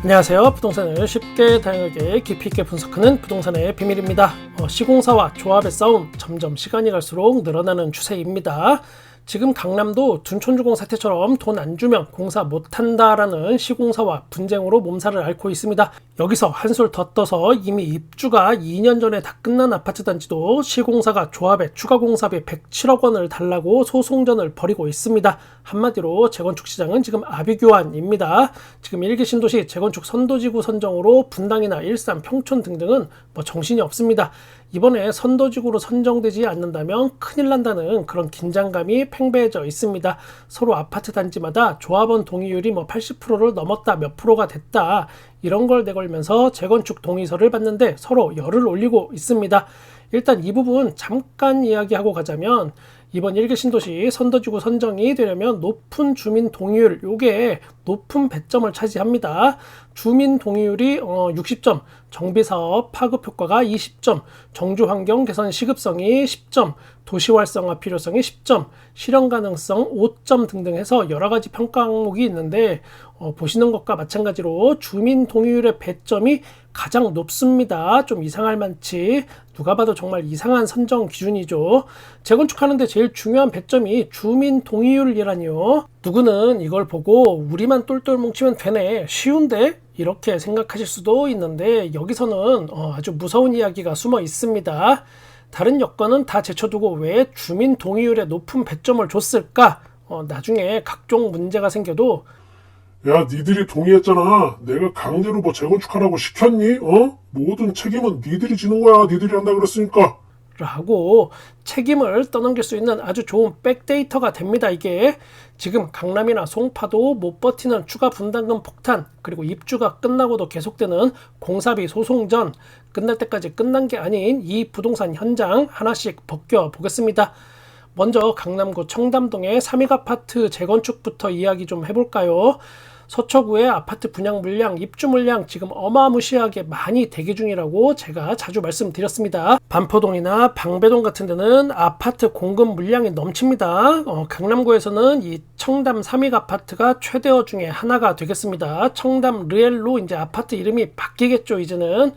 안녕하세요. 부동산을 쉽게 다양하게 깊이 있게 분석하는 부동산의 비밀입니다. 시공사와 조합의 싸움 점점 시간이 갈수록 늘어나는 추세입니다. 지금 강남도 둔촌주공 사태처럼 돈 안 주면 공사 못한다라는 시공사와 분쟁으로 몸살을 앓고 있습니다. 여기서 한술 더 떠서 이미 입주가 2년 전에 다 끝난 아파트 단지도 시공사가 조합에 추가 공사비 107억 원을 달라고 소송전을 벌이고 있습니다. 한마디로 재건축 시장은 지금 아비규환입니다. 지금 일기 신도시 재건축 선도지구 선정으로 분당이나 일산, 평촌 등등은 정신이 없습니다. 이번에 선도지구로 선정되지 않는다면 큰일 난다는 그런 긴장감이 팽배해져 있습니다. 서로 아파트 단지마다 조합원 동의율이 80%를 넘었다, 몇 프로가 됐다, 이런 걸 내걸면서 재건축 동의서를 받는데 서로 열을 올리고 있습니다. 일단 이 부분 잠깐 이야기하고 가자면, 이번 일개 신도시 선도지구 선정이 되려면 높은 주민 동의율, 요게 높은 배점을 차지합니다. 주민 동의율이 60점, 정비사업 파급 효과가 20점, 정주환경 개선 시급성이 10점, 도시활성화 필요성이 10점, 실현 가능성 5점 등등 해서 여러 가지 평가 항목이 있는데, 보시는 것과 마찬가지로 주민 동의율의 배점이 가장 높습니다. 좀 이상할 만치 누가 봐도 정말 이상한 선정 기준이죠. 재건축하는데 제일 중요한 배점이 주민 동의율이라니요. 누구는 이걸 보고 우리만 똘똘 뭉치면 되네, 쉬운데? 이렇게 생각하실 수도 있는데, 여기서는 아주 무서운 이야기가 숨어 있습니다. 다른 여건은 다 제쳐두고 왜 주민 동의율에 높은 배점을 줬을까? 나중에 각종 문제가 생겨도 야, 니들이 동의했잖아. 내가 강제로 재건축하라고 시켰니? 모든 책임은 니들이 지는 거야. 니들이 한다 그랬으니까. 라고 책임을 떠넘길 수 있는 아주 좋은 백데이터가 됩니다. 이게 지금 강남이나 송파도 못 버티는 추가 분담금 폭탄, 그리고 입주가 끝나고도 계속되는 공사비 소송전, 끝날 때까지 끝난 게 아닌 이 부동산 현장 하나씩 벗겨보겠습니다. 먼저 강남구 청담동의 삼익아파트 재건축부터 이야기 좀 해볼까요? 서초구의 아파트 분양 물량, 입주 물량 지금 어마무시하게 많이 대기 중이라고 제가 자주 말씀드렸습니다. 반포동이나 방배동 같은 데는 아파트 공급 물량이 넘칩니다. 강남구에서는 이 청담 삼익아파트가 최대어 중에 하나가 되겠습니다. 청담 르엘로 이제 아파트 이름이 바뀌겠죠, 이제는.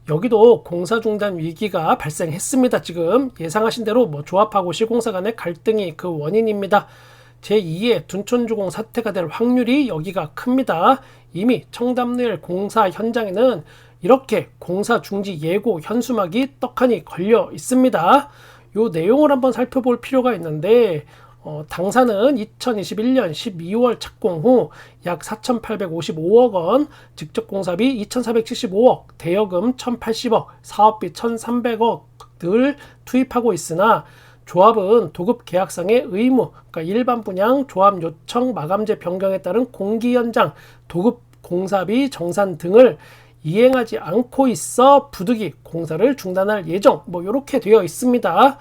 여기도 공사 중단 위기가 발생했습니다. 지금 예상하신 대로 조합하고 시공사 간의 갈등이 그 원인입니다. 제2의 둔촌주공 사태가 될 확률이 여기가 큽니다. 이미 청담리엘 공사 현장에는 이렇게 공사 중지 예고 현수막이 떡하니 걸려 있습니다. 이 내용을 한번 살펴볼 필요가 있는데, 당사는 2021년 12월 착공 후 약 4,855억 원, 직접 공사비 2,475억, 대여금 1,080억, 사업비 1,300억을 투입하고 있으나 조합은 도급 계약상의 의무, 그러니까 일반 분양, 조합 요청, 마감재 변경에 따른 공기 연장, 도급 공사비 정산 등을 이행하지 않고 있어 부득이 공사를 중단할 예정, 이렇게 되어 있습니다.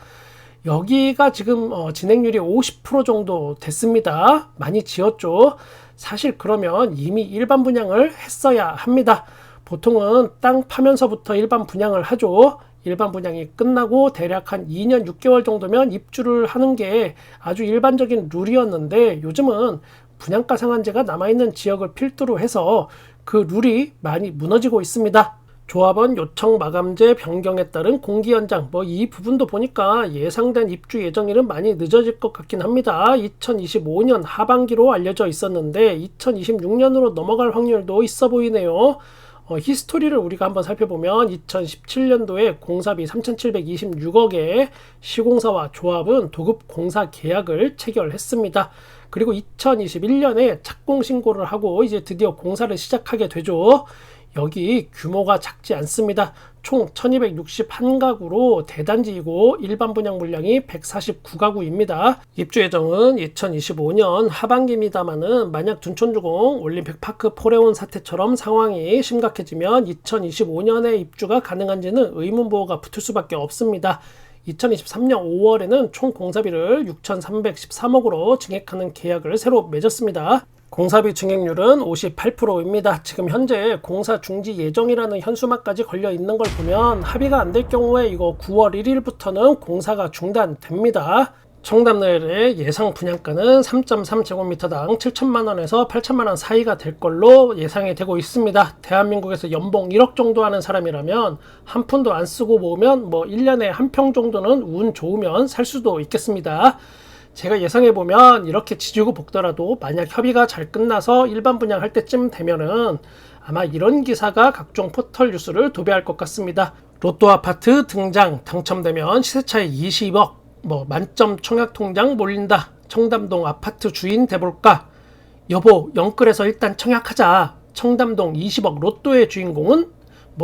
여기가 지금 진행률이 50% 정도 됐습니다. 많이 지었죠. 사실 그러면 이미 일반 분양을 했어야 합니다. 보통은 땅 파면서부터 일반 분양을 하죠. 일반 분양이 끝나고 대략 한 2년 6개월 정도면 입주를 하는 게 아주 일반적인 룰이었는데, 요즘은 분양가 상한제가 남아있는 지역을 필두로 해서 그 룰이 많이 무너지고 있습니다. 조합원 요청 마감재 변경에 따른 공기 연장, 이 부분도 보니까 예상된 입주 예정일은 많이 늦어질 것 같긴 합니다. 2025년 하반기로 알려져 있었는데 2026년으로 넘어갈 확률도 있어 보이네요. 히스토리를 우리가 한번 살펴보면 2017년도에 공사비 3,726억에 시공사와 조합은 도급 공사 계약을 체결했습니다. 그리고 2021년에 착공 신고를 하고 이제 드디어 공사를 시작하게 되죠. 여기 규모가 작지 않습니다. 총 1261가구로 대단지이고 일반 분양 물량이 149가구입니다. 입주 예정은 2025년 하반기입니다만은 만약 둔촌주공 올림픽파크 포레온 사태처럼 상황이 심각해지면 2025년에 입주가 가능한지는 의문부호가 붙을 수밖에 없습니다. 2023년 5월에는 총 공사비를 6,313억으로 증액하는 계약을 새로 맺었습니다. 공사비 증액률은 58%입니다. 지금 현재 공사 중지 예정이라는 현수막까지 걸려 있는 걸 보면 합의가 안 될 경우에 이거 9월 1일부터는 공사가 중단됩니다. 청담리의 예상 분양가는 3.3제곱미터당 7천만원에서 8천만원 사이가 될 걸로 예상이 되고 있습니다. 대한민국에서 연봉 1억 정도 하는 사람이라면 한 푼도 안 쓰고 모으면 뭐 1년에 한 평 정도는 운 좋으면 살 수도 있겠습니다. 제가 예상해보면 이렇게 지지고 볶더라도 만약 협의가 잘 끝나서 일반 분양할 때쯤 되면은 아마 이런 기사가 각종 포털 뉴스를 도배할 것 같습니다. 로또 아파트 등장, 당첨되면 시세차익 20억, 만점 청약통장 몰린다, 청담동 아파트 주인 돼볼까, 여보 영끌에서 일단 청약하자, 청담동 20억 로또의 주인공은?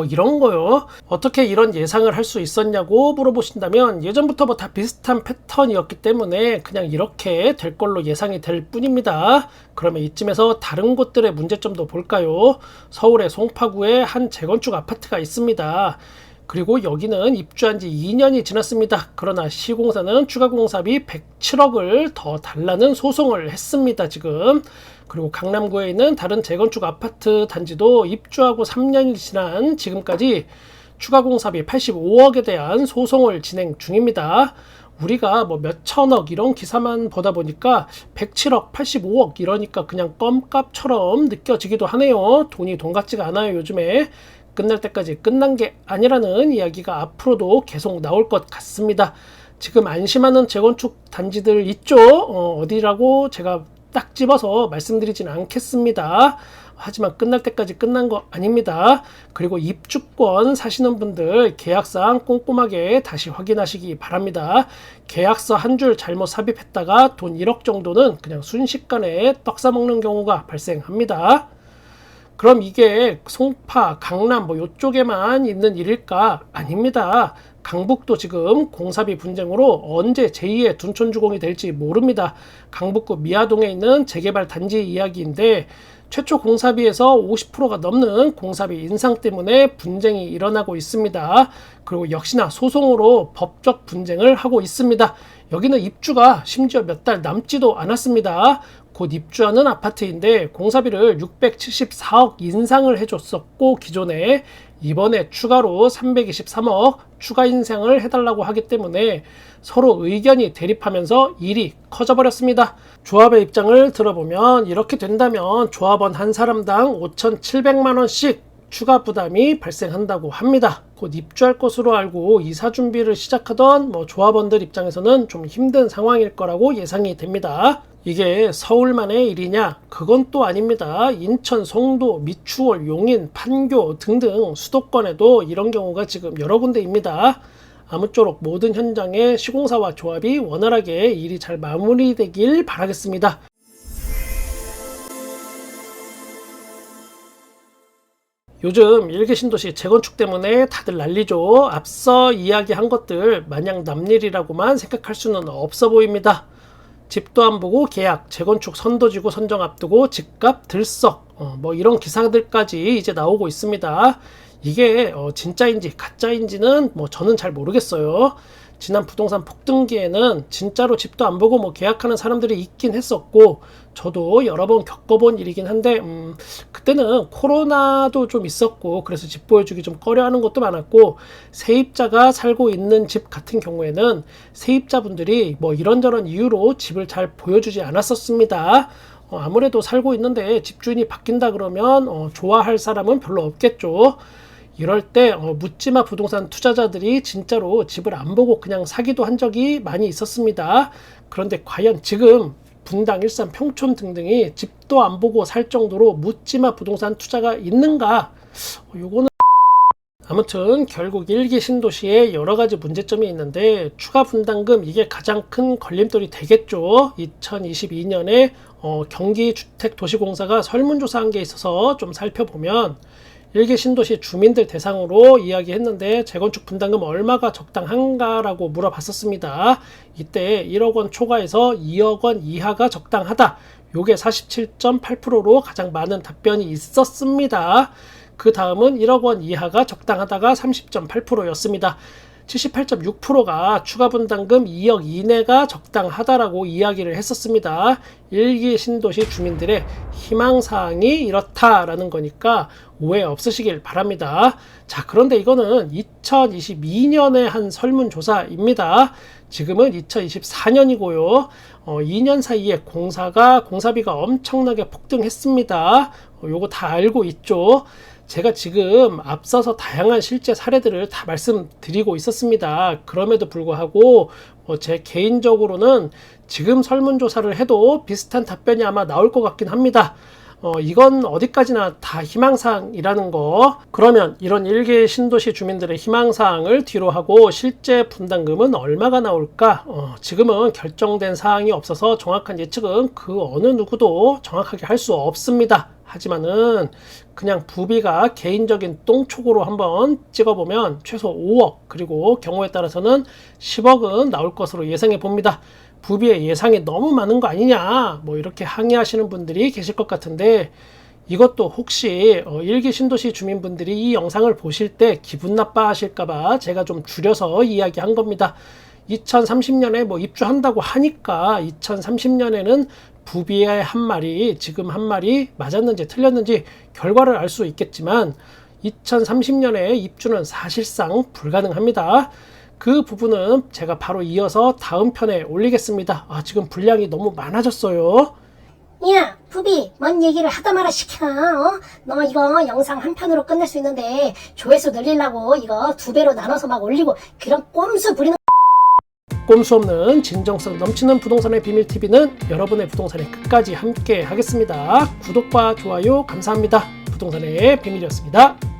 이런 거요. 어떻게 이런 예상을 할 수 있었냐고 물어보신다면 예전부터 다 비슷한 패턴이었기 때문에 그냥 이렇게 될 걸로 예상이 될 뿐입니다. 그러면 이쯤에서 다른 곳들의 문제점도 볼까요? 서울의 송파구에 한 재건축 아파트가 있습니다. 그리고 여기는 입주한 지 2년이 지났습니다. 그러나 시공사는 추가 공사비 107억을 더 달라는 소송을 했습니다, 지금. 그리고 강남구에 있는 다른 재건축 아파트 단지도 입주하고 3년이 지난 지금까지 추가 공사비 85억에 대한 소송을 진행 중입니다. 우리가 몇천억 이런 기사만 보다 보니까 107억, 85억 이러니까 그냥 껌값처럼 느껴지기도 하네요. 돈이 돈 같지가 않아요, 요즘에. 끝날 때까지 끝난 게 아니라는 이야기가 앞으로도 계속 나올 것 같습니다. 지금 안심하는 재건축 단지들 있죠? 어디라고 제가 딱 집어서 말씀드리진 않겠습니다. 하지만 끝날 때까지 끝난 거 아닙니다. 그리고 입주권 사시는 분들 계약사항 꼼꼼하게 다시 확인하시기 바랍니다. 계약서 한 줄 잘못 삽입했다가 돈 1억 정도는 그냥 순식간에 떡 싸먹는 경우가 발생합니다. 그럼 이게 송파, 강남 요쪽에만 있는 일일까? 아닙니다. 강북도 지금 공사비 분쟁으로 언제 제2의 둔촌주공이 될지 모릅니다. 강북구 미아동에 있는 재개발 단지 이야기인데 최초 공사비에서 50%가 넘는 공사비 인상 때문에 분쟁이 일어나고 있습니다. 그리고 역시나 소송으로 법적 분쟁을 하고 있습니다. 여기는 입주가 심지어 몇 달 남지도 않았습니다. 곧 입주하는 아파트인데 공사비를 674억 인상을 해줬었고 기존에 이번에 추가로 323억 추가 인상을 해달라고 하기 때문에 서로 의견이 대립하면서 일이 커져버렸습니다. 조합의 입장을 들어보면 이렇게 된다면 조합원 한 사람당 5,700만원씩 추가 부담이 발생한다고 합니다. 곧 입주할 것으로 알고 이사 준비를 시작하던 조합원들 입장에서는 좀 힘든 상황일 거라고 예상이 됩니다. 이게 서울만의 일이냐? 그건 또 아닙니다. 인천, 송도, 미추홀, 용인, 판교 등등 수도권에도 이런 경우가 지금 여러 군데입니다. 아무쪼록 모든 현장의 시공사와 조합이 원활하게 일이 잘 마무리되길 바라겠습니다. 요즘 일개 신도시 재건축 때문에 다들 난리죠. 앞서 이야기한 것들 마냥 남일이라고만 생각할 수는 없어 보입니다. 집도 안 보고 계약, 재건축 선도지구 선정 앞두고 집값 들썩, 이런 기사들까지 이제 나오고 있습니다. 이게 진짜인지 가짜인지는 저는 잘 모르겠어요. 지난 부동산 폭등기에는 진짜로 집도 안 보고 계약하는 사람들이 있긴 했었고 저도 여러 번 겪어본 일이긴 한데 그때는 코로나도 좀 있었고 그래서 집 보여주기 좀 꺼려하는 것도 많았고 세입자가 살고 있는 집 같은 경우에는 세입자분들이 이런저런 이유로 집을 잘 보여주지 않았었습니다. 아무래도 살고 있는데 집주인이 바뀐다 그러면 좋아할 사람은 별로 없겠죠. 이럴 때 묻지마 부동산 투자자들이 진짜로 집을 안 보고 그냥 사기도 한 적이 많이 있었습니다. 그런데 과연 지금 분당, 일산, 평촌 등등이 집도 안 보고 살 정도로 묻지마 부동산 투자가 있는가? 요거는 아무튼 결국 일기 신도시에 여러 가지 문제점이 있는데 추가 분담금 이게 가장 큰 걸림돌이 되겠죠. 2022년에 경기주택도시공사가 설문조사한 게 있어서 좀 살펴보면 일개 신도시 주민들 대상으로 이야기했는데 재건축 분담금 얼마가 적당한가라고 물어봤었습니다. 이때 1억 원 초과에서 2억 원 이하가 적당하다. 요게 47.8%로 가장 많은 답변이 있었습니다. 그 다음은 1억 원 이하가 적당하다가 30.8%였습니다. 78.6%가 추가 분담금 2억 이내가 적당하다라고 이야기를 했었습니다. 일기 신도시 주민들의 희망사항이 이렇다라는 거니까 오해 없으시길 바랍니다. 자, 그런데 이거는 2022년에 한 설문조사입니다. 지금은 2024년이고요. 2년 사이에 공사비가 엄청나게 폭등했습니다. 요거 다 알고 있죠. 제가 지금 앞서서 다양한 실제 사례들을 다 말씀드리고 있었습니다. 그럼에도 불구하고 제 개인적으로는 지금 설문조사를 해도 비슷한 답변이 아마 나올 것 같긴 합니다. 이건 어디까지나 다 희망사항이라는 거. 그러면 이런 1개 신도시 주민들의 희망사항을 뒤로 하고 실제 분담금은 얼마가 나올까? 지금은 결정된 사항이 없어서 정확한 예측은 그 어느 누구도 정확하게 할 수 없습니다. 하지만은 그냥 부비가 개인적인 똥촉으로 한번 찍어보면 최소 5억, 그리고 경우에 따라서는 10억은 나올 것으로 예상해 봅니다. 부비의 예상이 너무 많은 거 아니냐, 뭐 이렇게 항의하시는 분들이 계실 것 같은데, 이것도 혹시 1기 신도시 주민분들이 이 영상을 보실 때 기분 나빠하실까봐 제가 좀 줄여서 이야기한 겁니다. 2030년에 뭐 입주한다고 하니까 2030년에는 부비의 한 말이 지금 한 말이 맞았는지 틀렸는지 결과를 알 수 있겠지만 2030년에 입주는 사실상 불가능합니다. 그 부분은 제가 바로 이어서 다음 편에 올리겠습니다. 지금 분량이 너무 많아졌어요. 야, 부비, 뭔 얘기를 하다 말아 시켜. 너 이거 영상 한 편으로 끝낼 수 있는데 조회수 늘리려고 이거 2배로 나눠서 막 올리고 그런 꼼수 부리는. 꼼수 없는 진정성 넘치는 부동산의 비밀TV는 여러분의 부동산에 끝까지 함께 하겠습니다. 구독과 좋아요 감사합니다. 부동산의 비밀이었습니다.